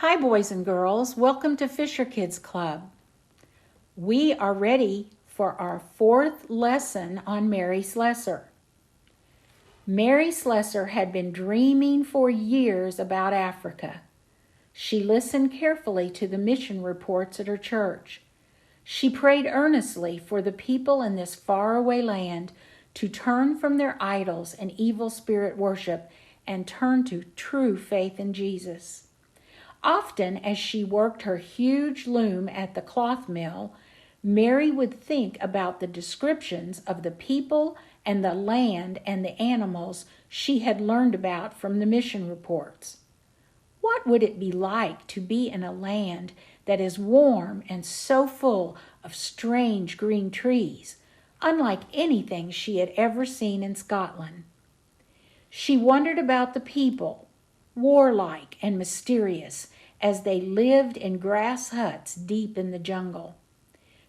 Hi, boys and girls. Welcome to Fisher Kids Club. We are ready for our fourth lesson on Mary Slessor. Mary Slessor had been dreaming for years about Africa. She listened carefully to the mission reports at her church. She prayed earnestly for the people in this faraway land to turn from their idols and evil spirit worship and turn to true faith in Jesus. Often, as she worked her huge loom at the cloth mill, Mary would think about the descriptions of the people and the land and the animals she had learned about from the mission reports. What would it be like to be in a land that is warm and so full of strange green trees, unlike anything she had ever seen in Scotland? She wondered about the people, warlike and mysterious, as they lived in grass huts deep in the jungle.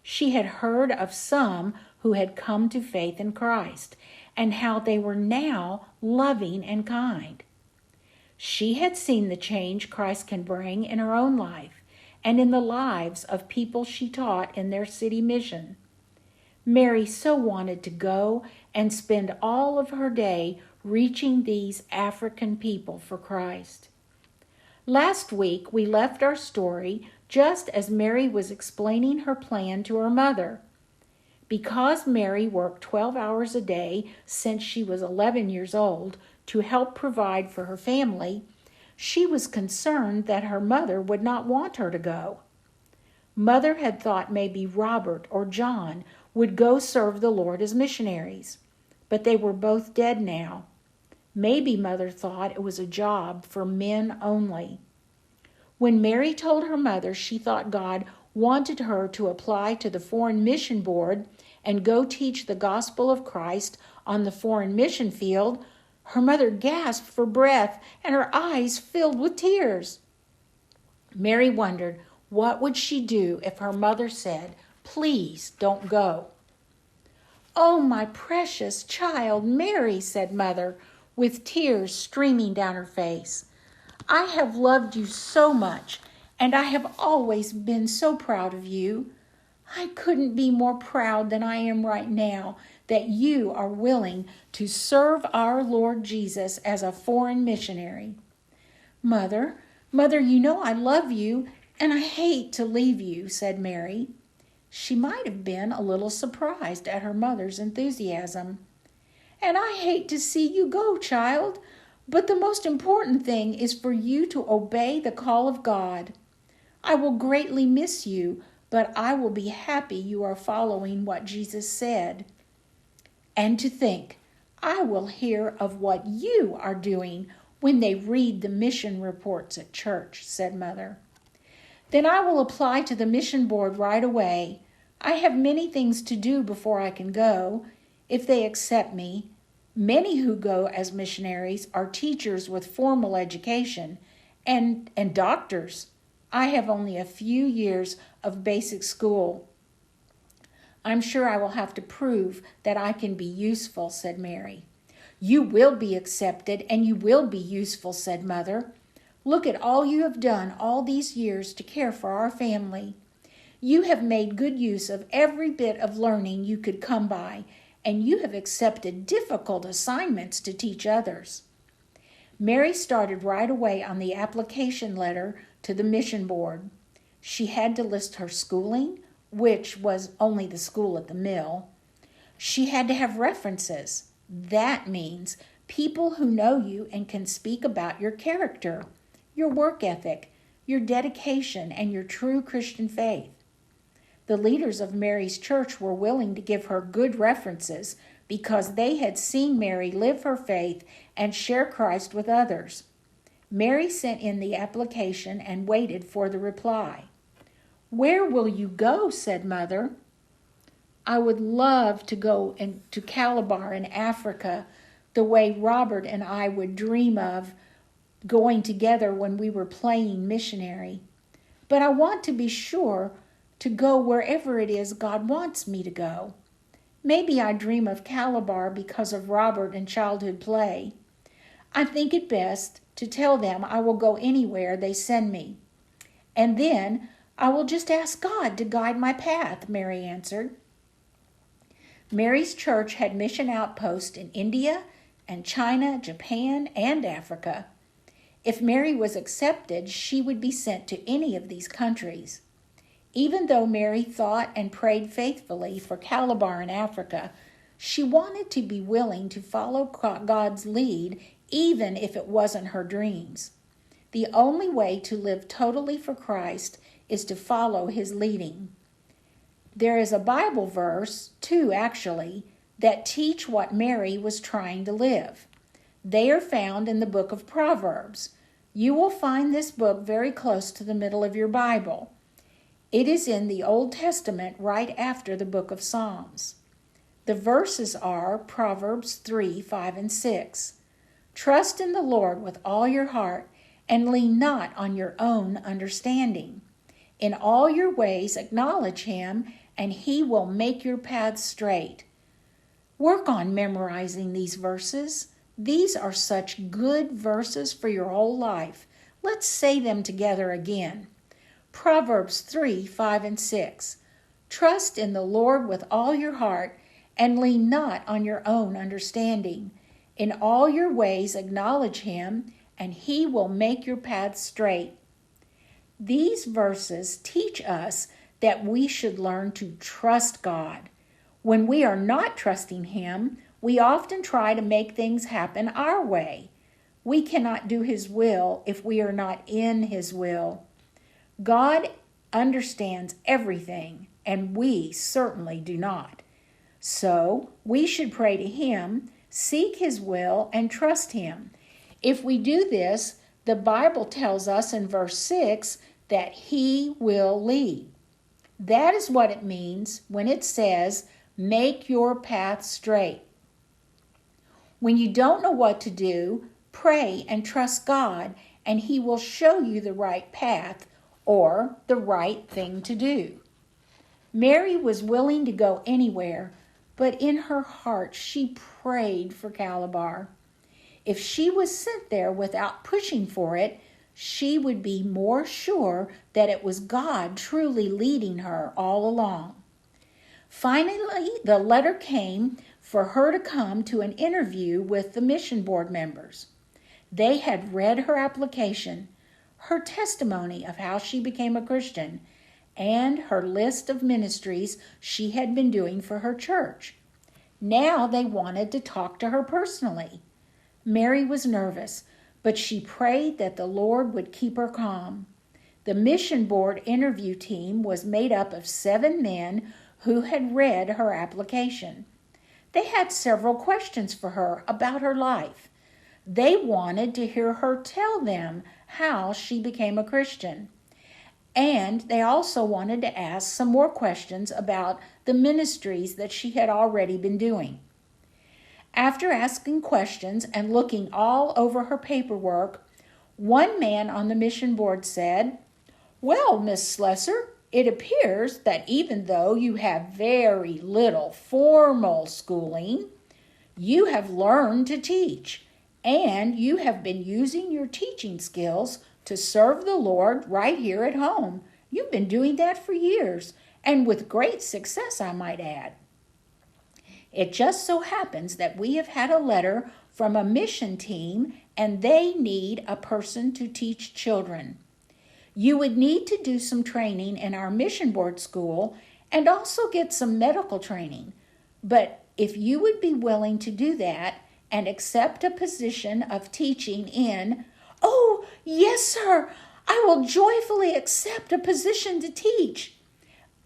She had heard of some who had come to faith in Christ and how they were now loving and kind. She had seen the change Christ can bring in her own life and in the lives of people she taught in their city mission. Mary so wanted to go and spend all of her day reaching these African people for Christ. Last week, we left our story just as Mary was explaining her plan to her mother. Because Mary worked 12 hours a day since she was 11 years old to help provide for her family, she was concerned that her mother would not want her to go. Mother had thought maybe Robert or John would go serve the Lord as missionaries, but they were both dead now. Maybe Mother thought it was a job for men only. When Mary told her mother she thought God wanted her to apply to the Foreign Mission Board and go teach the gospel of Christ on the foreign mission field, her mother gasped for breath and her eyes filled with tears. Mary wondered what would she do if her mother said, "Please don't go." "Oh, my precious child, Mary," said Mother, with tears streaming down her face. "I have loved you so much, and I have always been so proud of you. I couldn't be more proud than I am right now that you are willing to serve our Lord Jesus as a foreign missionary." Mother, you know I love you, and I hate to leave you," said Mary. She might have been a little surprised at her mother's enthusiasm. "And I hate to see you go, child, but the most important thing is for you to obey the call of God. I will greatly miss you, but I will be happy you are following what Jesus said. And to think, I will hear of what you are doing when they read the mission reports at church," said Mother. "Then I will apply to the mission board right away. I have many things to do before I can go, if they accept me. Many who go as missionaries are teachers with formal education and doctors. I have only a few years of basic school. I'm sure I will have to prove that I can be useful," said Mary. "You will be accepted and you will be useful," said Mother. "Look at all you have done all these years to care for our family. You have made good use of every bit of learning you could come by, and you have accepted difficult assignments to teach others." Mary started right away on the application letter to the mission board. She had to list her schooling, which was only the school at the mill. She had to have references. That means people who know you and can speak about your character, your work ethic, your dedication, and your true Christian faith. The leaders of Mary's church were willing to give her good references because they had seen Mary live her faith and share Christ with others. Mary sent in the application and waited for the reply. "Where will you go?" said Mother. "I would love to go to Calabar in Africa, the way Robert and I would dream of going together when we were playing missionary. But I want to be sure to go wherever it is God wants me to go. Maybe I dream of Calabar because of Robert and childhood play. I think it best to tell them I will go anywhere they send me. And then I will just ask God to guide my path, Mary answered. Mary's church had mission outposts in India and China, Japan, and Africa. If Mary was accepted, she would be sent to any of these countries. Even though Mary thought and prayed faithfully for Calabar in Africa, she wanted to be willing to follow God's lead, even if it wasn't her dreams. The only way to live totally for Christ is to follow his leading. There is a Bible verse, two actually, that teach what Mary was trying to live. They are found in the book of Proverbs. You will find this book very close to the middle of your Bible. It is in the Old Testament right after the book of Psalms. The verses are Proverbs 3, 5, and 6. Trust in the Lord with all your heart and lean not on your own understanding. In all your ways acknowledge him, and he will make your paths straight. Work on memorizing these verses. These are such good verses for your whole life. Let's say them together again. Proverbs 3, 5, and 6. Trust in the Lord with all your heart, and lean not on your own understanding. In all your ways acknowledge him, and he will make your paths straight. These verses teach us that we should learn to trust God. When we are not trusting him, we often try to make things happen our way. We cannot do his will if we are not in his will. God understands everything, and we certainly do not. So we should pray to him, seek his will, and trust him. If we do this, the Bible tells us in verse 6 that he will lead. That is what it means when it says, make your path straight. When you don't know what to do, pray and trust God, and he will show you the right path or the right thing to do. Mary was willing to go anywhere, but in her heart she prayed for Calabar. If she was sent there without pushing for it, she would be more sure that it was God truly leading her all along. Finally, the letter came for her to come to an interview with the mission board members. They had read her application, her testimony of how she became a Christian, and her list of ministries she had been doing for her church. Now they wanted to talk to her personally. Mary was nervous, but she prayed that the Lord would keep her calm. The mission board interview team was made up of 7 men who had read her application. They had several questions for her about her life. They wanted to hear her tell them how she became a Christian. And they also wanted to ask some more questions about the ministries that she had already been doing. After asking questions and looking all over her paperwork, one man on the mission board said, "Well, Miss Slessor, it appears that even though you have very little formal schooling, you have learned to teach, and you have been using your teaching skills to serve the Lord right here at home. You've been doing that for years, and with great success, I might add. It just so happens that we have had a letter from a mission team, and they need a person to teach children. You would need to do some training in our mission board school and also get some medical training. But if you would be willing to do that and accept a position of teaching in—" "Oh, yes, sir, I will joyfully accept a position to teach."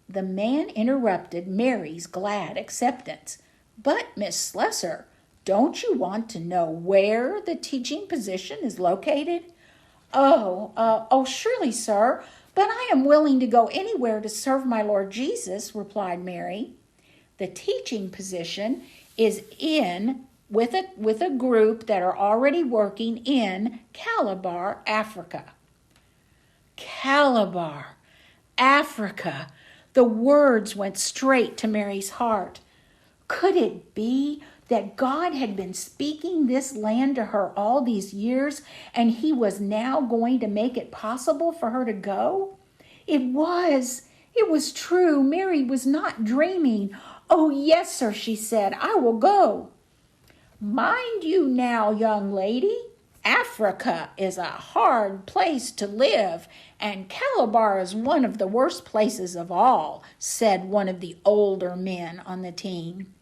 The man interrupted Mary's glad acceptance. "But, Miss Slessor, don't you want to know where the teaching position is located?" Oh, surely, sir, but I am willing to go anywhere to serve my Lord Jesus," replied Mary. The teaching position is with a group that are already working in Calabar, Africa. Calabar, Africa. The words went straight to Mary's heart. Could it be that God had been speaking this land to her all these years, and he was now going to make it possible for her to go? It was true. Mary was not dreaming. "Oh, yes, sir," she said, "I will go." "Mind you now, young lady, Africa is a hard place to live, and Calabar is one of the worst places of all," said one of the older men on the team.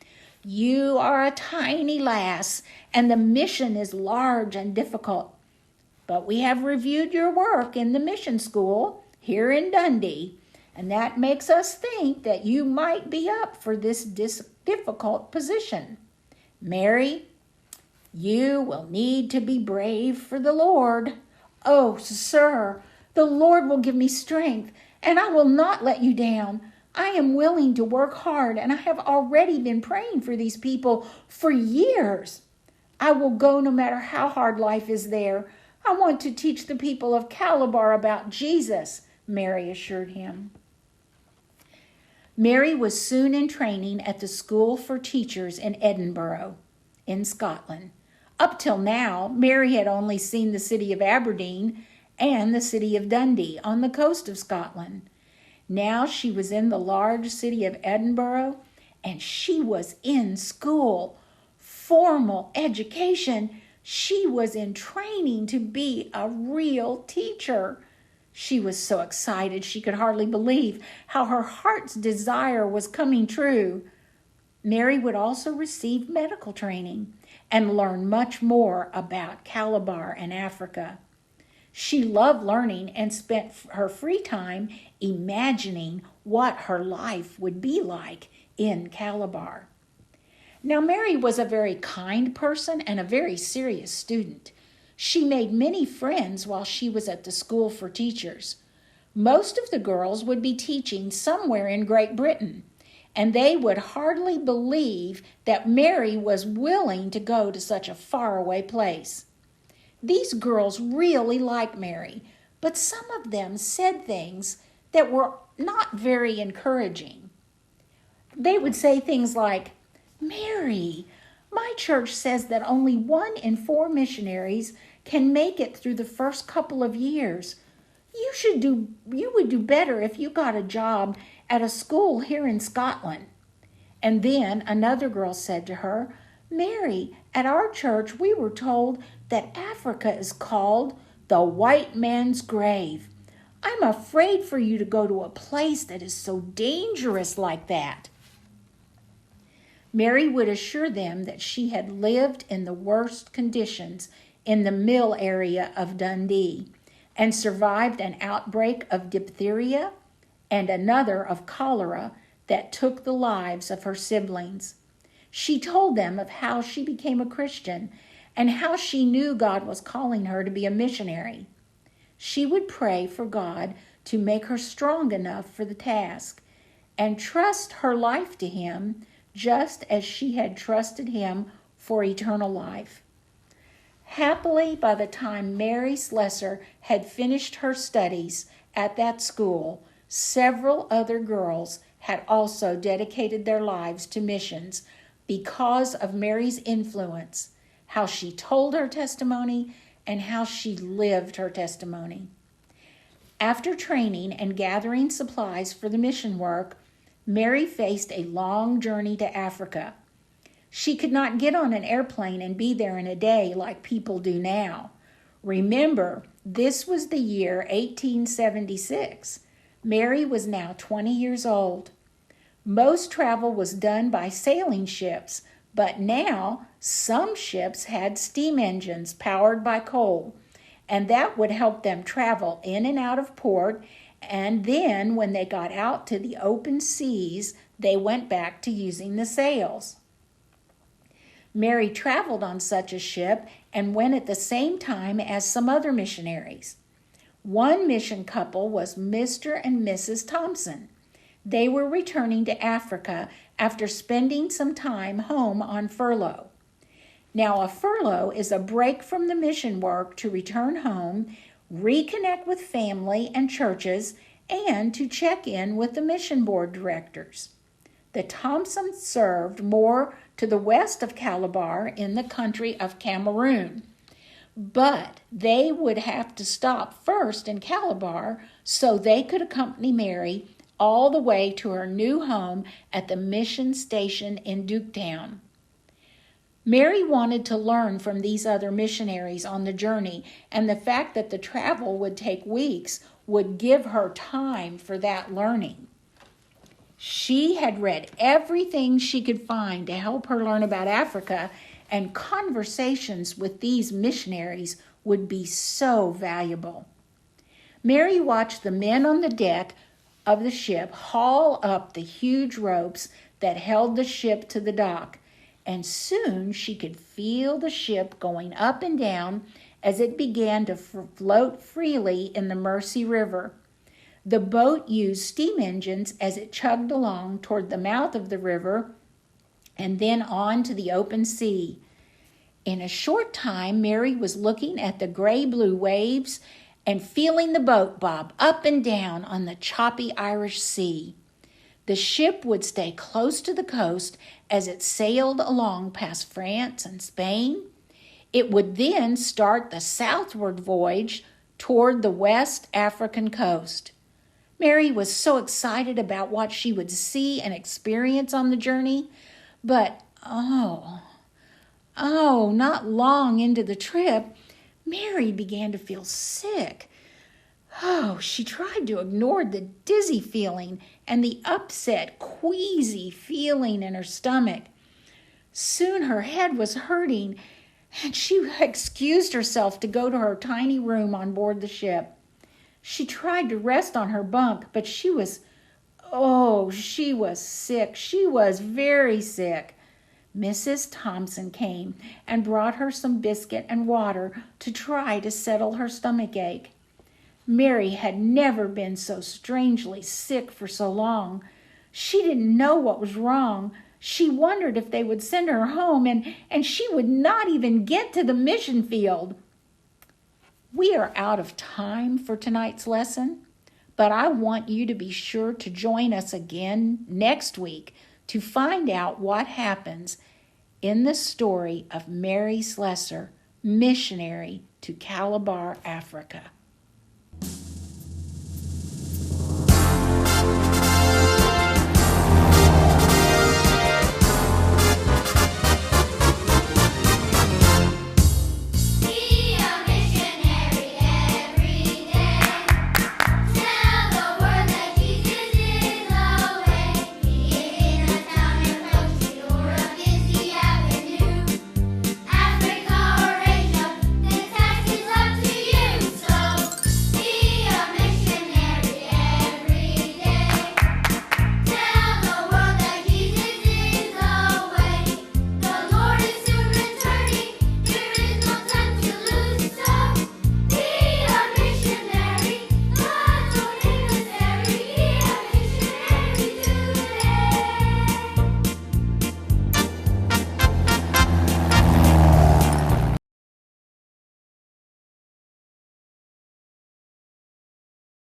"You are a tiny lass, and the mission is large and difficult. But we have reviewed your work in the mission school here in Dundee, and that makes us think that you might be up for this difficult position. Mary, you will need to be brave for the Lord." "Oh, sir, the Lord will give me strength, and I will not let you down. I am willing to work hard, and I have already been praying for these people for years. I will go no matter how hard life is there. I want to teach the people of Calabar about Jesus," Mary assured him. Mary was soon in training at the School for Teachers in Edinburgh, in Scotland. Up till now, Mary had only seen the city of Aberdeen and the city of Dundee on the coast of Scotland. Now she was in the large city of Edinburgh, and she was in school. Formal education. She was in training to be a real teacher. She was so excited she could hardly believe how her heart's desire was coming true. Mary would also receive medical training and learn much more about Calabar and Africa. She loved learning and spent her free time imagining what her life would be like in Calabar. Now, Mary was a very kind person and a very serious student. She made many friends while she was at the School for Teachers. Most of the girls would be teaching somewhere in Great Britain, and they would hardly believe that Mary was willing to go to such a faraway place. These girls really liked Mary, but some of them said things that were not very encouraging. They would say things like, "Mary, my church says that only 1 in 4 missionaries can make it through the first couple of years. You would do better if you got a job at a school here in Scotland." And then another girl said to her, "Mary, at our church we were told that Africa is called the white man's grave. I'm afraid for you to go to a place that is so dangerous like that." Mary would assure them that she had lived in the worst conditions in the mill area of Dundee and survived an outbreak of diphtheria and another of cholera that took the lives of her siblings. She told them of how she became a Christian and how she knew God was calling her to be a missionary. She would pray for God to make her strong enough for the task and trust her life to Him just as she had trusted Him for eternal life. Happily, by the time Mary Slessor had finished her studies at that school, several other girls had also dedicated their lives to missions because of Mary's influence, how she told her testimony and how she lived her testimony. After training and gathering supplies for the mission work, Mary faced a long journey to Africa. She could not get on an airplane and be there in a day like people do now. Remember, this was the year 1876. Mary was now 20 years old. Most travel was done by sailing ships, but now some ships had steam engines powered by coal, and that would help them travel in and out of port, and then when they got out to the open seas, they went back to using the sails. Mary traveled on such a ship and went at the same time as some other missionaries. One mission couple was Mr. and Mrs. Thompson. They were returning to Africa after spending some time home on furlough. Now, a furlough is a break from the mission work to return home, reconnect with family and churches, and to check in with the mission board directors. The Thompsons served more to the west of Calabar in the country of Cameroon. But they would have to stop first in Calabar so they could accompany Mary all the way to her new home at the mission station in Duketown. Mary wanted to learn from these other missionaries on the journey, and the fact that the travel would take weeks would give her time for that learning. She had read everything she could find to help her learn about Africa, and conversations with these missionaries would be so valuable. Mary watched the men on the deck of the ship haul up the huge ropes that held the ship to the dock, and soon she could feel the ship going up and down as it began to float freely in the Mercy River. The boat used steam engines as it chugged along toward the mouth of the river and then on to the open sea. In a short time, Mary was looking at the gray-blue waves and feeling the boat bob up and down on the choppy Irish Sea. The ship would stay close to the coast as it sailed along past France and Spain. It would then start the southward voyage toward the West African coast. Mary was so excited about what she would see and experience on the journey, but not long into the trip, Mary began to feel sick. She tried to ignore the dizzy feeling and the upset, queasy feeling in her stomach. Soon her head was hurting, and she excused herself to go to her tiny room on board the ship. She tried to rest on her bunk, but she was sick. She was very sick. Mrs. Thompson came and brought her some biscuit and water to try to settle her stomach ache. Mary had never been so strangely sick for so long. She didn't know what was wrong. She wondered if they would send her home, and she would not even get to the mission field. We are out of time for tonight's lesson, but I want you to be sure to join us again next week to find out what happens in the story of Mary Slessor, missionary to Calabar, Africa.